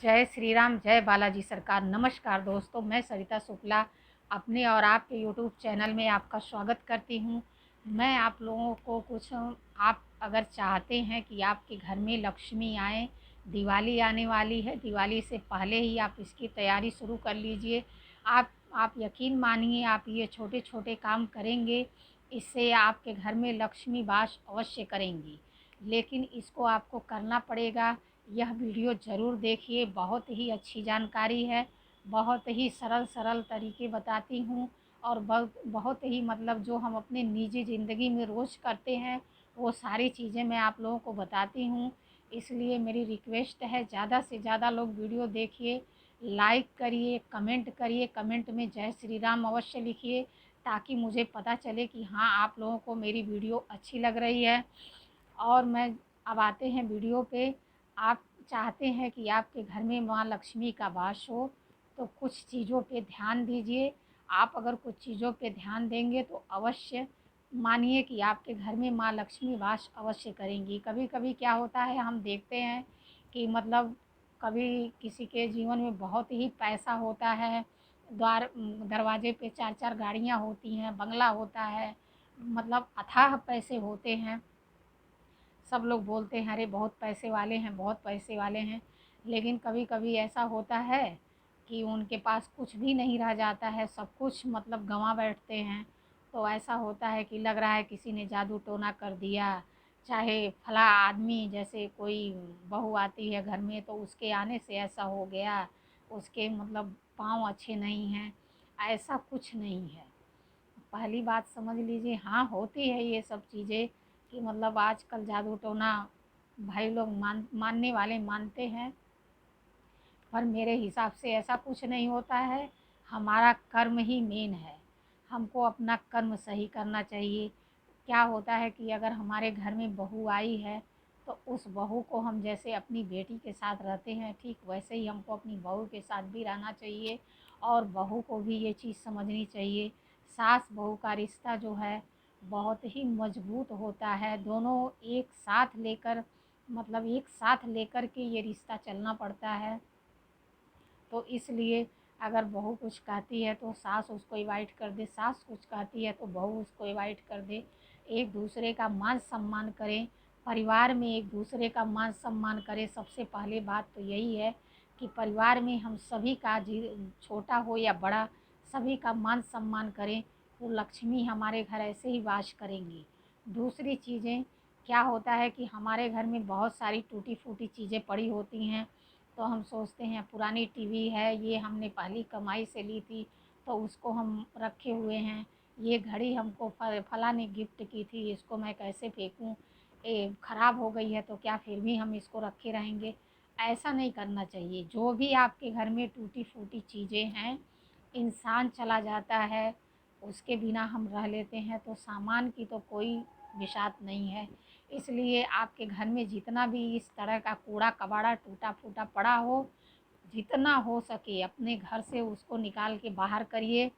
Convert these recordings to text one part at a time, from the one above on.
जय श्री राम, जय बालाजी सरकार। नमस्कार दोस्तों, मैं सरिता शुक्ला अपने और आपके यूट्यूब चैनल में आपका स्वागत करती हूँ। मैं आप लोगों को कुछ आप अगर चाहते हैं कि आपके घर में लक्ष्मी आए, दिवाली आने वाली है, दिवाली से पहले ही आप इसकी तैयारी शुरू कर लीजिए। आप यकीन मानिए, आप ये छोटे छोटे काम करेंगे, इससे आपके घर में लक्ष्मी वास अवश्य करेंगी। लेकिन इसको आपको करना पड़ेगा। यह वीडियो ज़रूर देखिए, बहुत ही अच्छी जानकारी है। बहुत ही सरल सरल तरीके बताती हूँ और बहुत बहुत ही मतलब जो हम अपने निजी ज़िंदगी में रोज़ करते हैं वो सारी चीज़ें मैं आप लोगों को बताती हूँ। इसलिए मेरी रिक्वेस्ट है, ज़्यादा से ज़्यादा लोग वीडियो देखिए, लाइक करिए, कमेंट करिए, कमेंट में जय श्री राम अवश्य लिखिए, ताकि मुझे पता चले कि हाँ, आप लोगों को मेरी वीडियो अच्छी लग रही है। और मैं अब आते हैं वीडियो पे। आप चाहते हैं कि आपके घर में माँ लक्ष्मी का वास हो, तो कुछ चीज़ों पे ध्यान दीजिए। आप अगर कुछ चीज़ों पे ध्यान देंगे तो अवश्य मानिए कि आपके घर में माँ लक्ष्मी वास अवश्य करेंगी। कभी कभी क्या होता है, हम देखते हैं कि मतलब कभी किसी के जीवन में बहुत ही पैसा होता है, दरवाजे पे चार चार गाड़ियाँ होती हैं, बंगला होता है, मतलब अथाह पैसे होते हैं। सब लोग बोलते हैं अरे बहुत पैसे वाले हैं, बहुत पैसे वाले हैं। लेकिन कभी कभी ऐसा होता है कि उनके पास कुछ भी नहीं रह जाता है, सब कुछ मतलब गंवा बैठते हैं। तो ऐसा होता है कि लग रहा है किसी ने जादू टोना कर दिया। चाहे फला आदमी, जैसे कोई बहू आती है घर में तो उसके आने से ऐसा हो गया, उसके मतलब पाँव अच्छे नहीं हैं। ऐसा कुछ नहीं है। पहली बात समझ लीजिए, हाँ होती है ये सब चीज़ें कि मतलब आजकल जादू टोना भाई लोग मानने वाले मानते हैं, पर मेरे हिसाब से ऐसा कुछ नहीं होता है। हमारा कर्म ही मेन है, हमको अपना कर्म सही करना चाहिए। क्या होता है कि अगर हमारे घर में बहू आई है तो उस बहू को हम जैसे अपनी बेटी के साथ रहते हैं, ठीक वैसे ही हमको अपनी बहू के साथ भी रहना चाहिए। और बहू को भी ये चीज़ समझनी चाहिए, सास बहू का रिश्ता जो है बहुत ही मजबूत होता है। दोनों एक साथ लेकर मतलब एक साथ लेकर के ये रिश्ता चलना पड़ता है। तो इसलिए अगर बहू कुछ कहती है तो सास उसको इवाइट कर दे, सास कुछ कहती है तो बहू उसको इवाइट कर दे। एक दूसरे का मान सम्मान करें, परिवार में एक दूसरे का मान सम्मान करें। सबसे पहले बात तो यही है कि परिवार में हम सभी का छोटा हो या बड़ा, सभी का मान सम्मान करें, तो लक्ष्मी हमारे घर ऐसे ही वास करेंगी। दूसरी चीज़ें, क्या होता है कि हमारे घर में बहुत सारी टूटी फूटी चीज़ें पड़ी होती हैं, तो हम सोचते हैं पुरानी टीवी है, ये हमने पहली कमाई से ली थी तो उसको हम रखे हुए हैं। ये घड़ी हमको फला ने गिफ्ट की थी, इसको मैं कैसे फेंकूं, ख़राब हो गई है तो क्या फिर भी हम इसको रखे रहेंगे। ऐसा नहीं करना चाहिए। जो भी आपके घर में टूटी फूटी चीज़ें हैं, इंसान चला जाता है, उसके बिना हम रह लेते हैं, तो सामान की तो कोई बिसात नहीं है। इसलिए आपके घर में जितना भी इस तरह का कूड़ा कबाड़ा टूटा फूटा पड़ा हो, जितना हो सके अपने घर से उसको निकाल के बाहर करिए।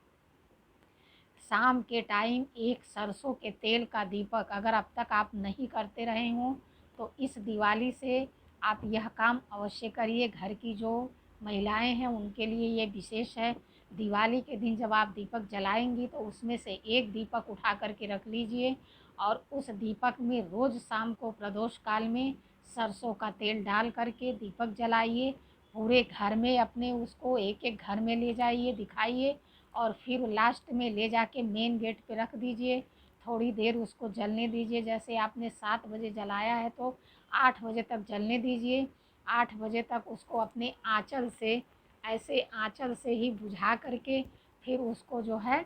शाम के टाइम एक सरसों के तेल का दीपक अगर अब तक आप नहीं करते रहे हों तो इस दिवाली से आप यह काम अवश्य करिए। घर की जो महिलाएं हैं उनके लिए ये विशेष है। दिवाली के दिन जब आप दीपक जलाएंगी तो उसमें से एक दीपक उठा करके रख लीजिए और उस दीपक में रोज़ शाम को प्रदोष काल में सरसों का तेल डाल करके दीपक जलाइए। पूरे घर में अपने उसको एक एक घर में ले जाइए, दिखाइए और फिर लास्ट में ले जाके मेन गेट पे रख दीजिए। थोड़ी देर उसको जलने दीजिए, जैसे आपने 7 बजे जलाया है तो 8 बजे तक जलने दीजिए। 8 बजे तक उसको अपने आँचल से, ऐसे आँचल से ही बुझा करके फिर उसको जो है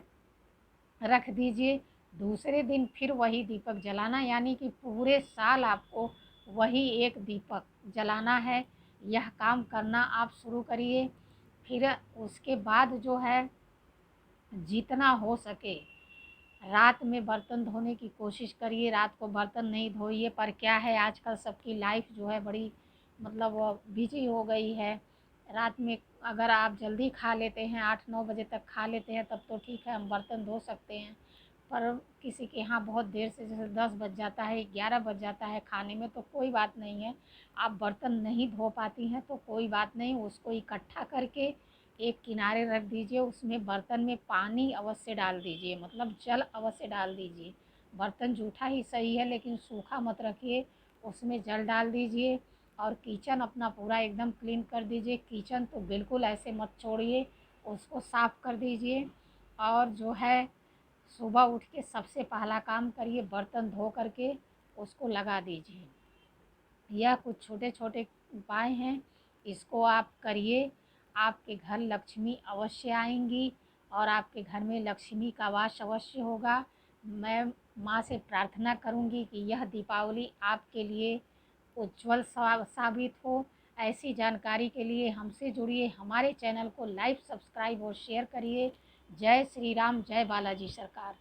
रख दीजिए। दूसरे दिन फिर वही दीपक जलाना, यानी कि पूरे साल आपको वही एक दीपक जलाना है। यह काम करना आप शुरू करिए। फिर उसके बाद जो है जितना हो सके रात में बर्तन धोने की कोशिश करिए। रात को बर्तन नहीं धोइए, पर क्या है आजकल सबकी लाइफ जो है बड़ी मतलब बिजी हो गई है। रात में अगर आप जल्दी खा लेते हैं, 8-9 बजे तक खा लेते हैं, तब तो ठीक है, हम बर्तन धो सकते हैं। पर किसी के यहाँ बहुत देर से, जैसे 10 बज जाता है, 11 बज जाता है खाने में, तो कोई बात नहीं है। आप बर्तन नहीं धो पाती हैं तो कोई बात नहीं, उसको इकट्ठा करके एक किनारे रख दीजिए। उसमें बर्तन में पानी अवश्य डाल दीजिए, मतलब जल अवश्य डाल दीजिए। बर्तन जूठा ही सही है लेकिन सूखा मत रखिए, उसमें जल डाल दीजिए। और किचन अपना पूरा एकदम क्लीन कर दीजिए। किचन तो बिल्कुल ऐसे मत छोड़िए, उसको साफ़ कर दीजिए। और जो है, सुबह उठ के सबसे पहला काम करिए, बर्तन धो करके उसको लगा दीजिए। यह कुछ छोटे छोटे उपाय हैं, इसको आप करिए। आपके घर लक्ष्मी अवश्य आएंगी और आपके घर में लक्ष्मी का वास अवश्य होगा। मैं माँ से प्रार्थना करूँगी कि यह दीपावली आपके लिए उज्जवल साबित हो। ऐसी जानकारी के लिए हमसे जुड़िए, हमारे चैनल को लाइक, सब्सक्राइब और शेयर करिए। जय श्री राम, जय बालाजी सरकार।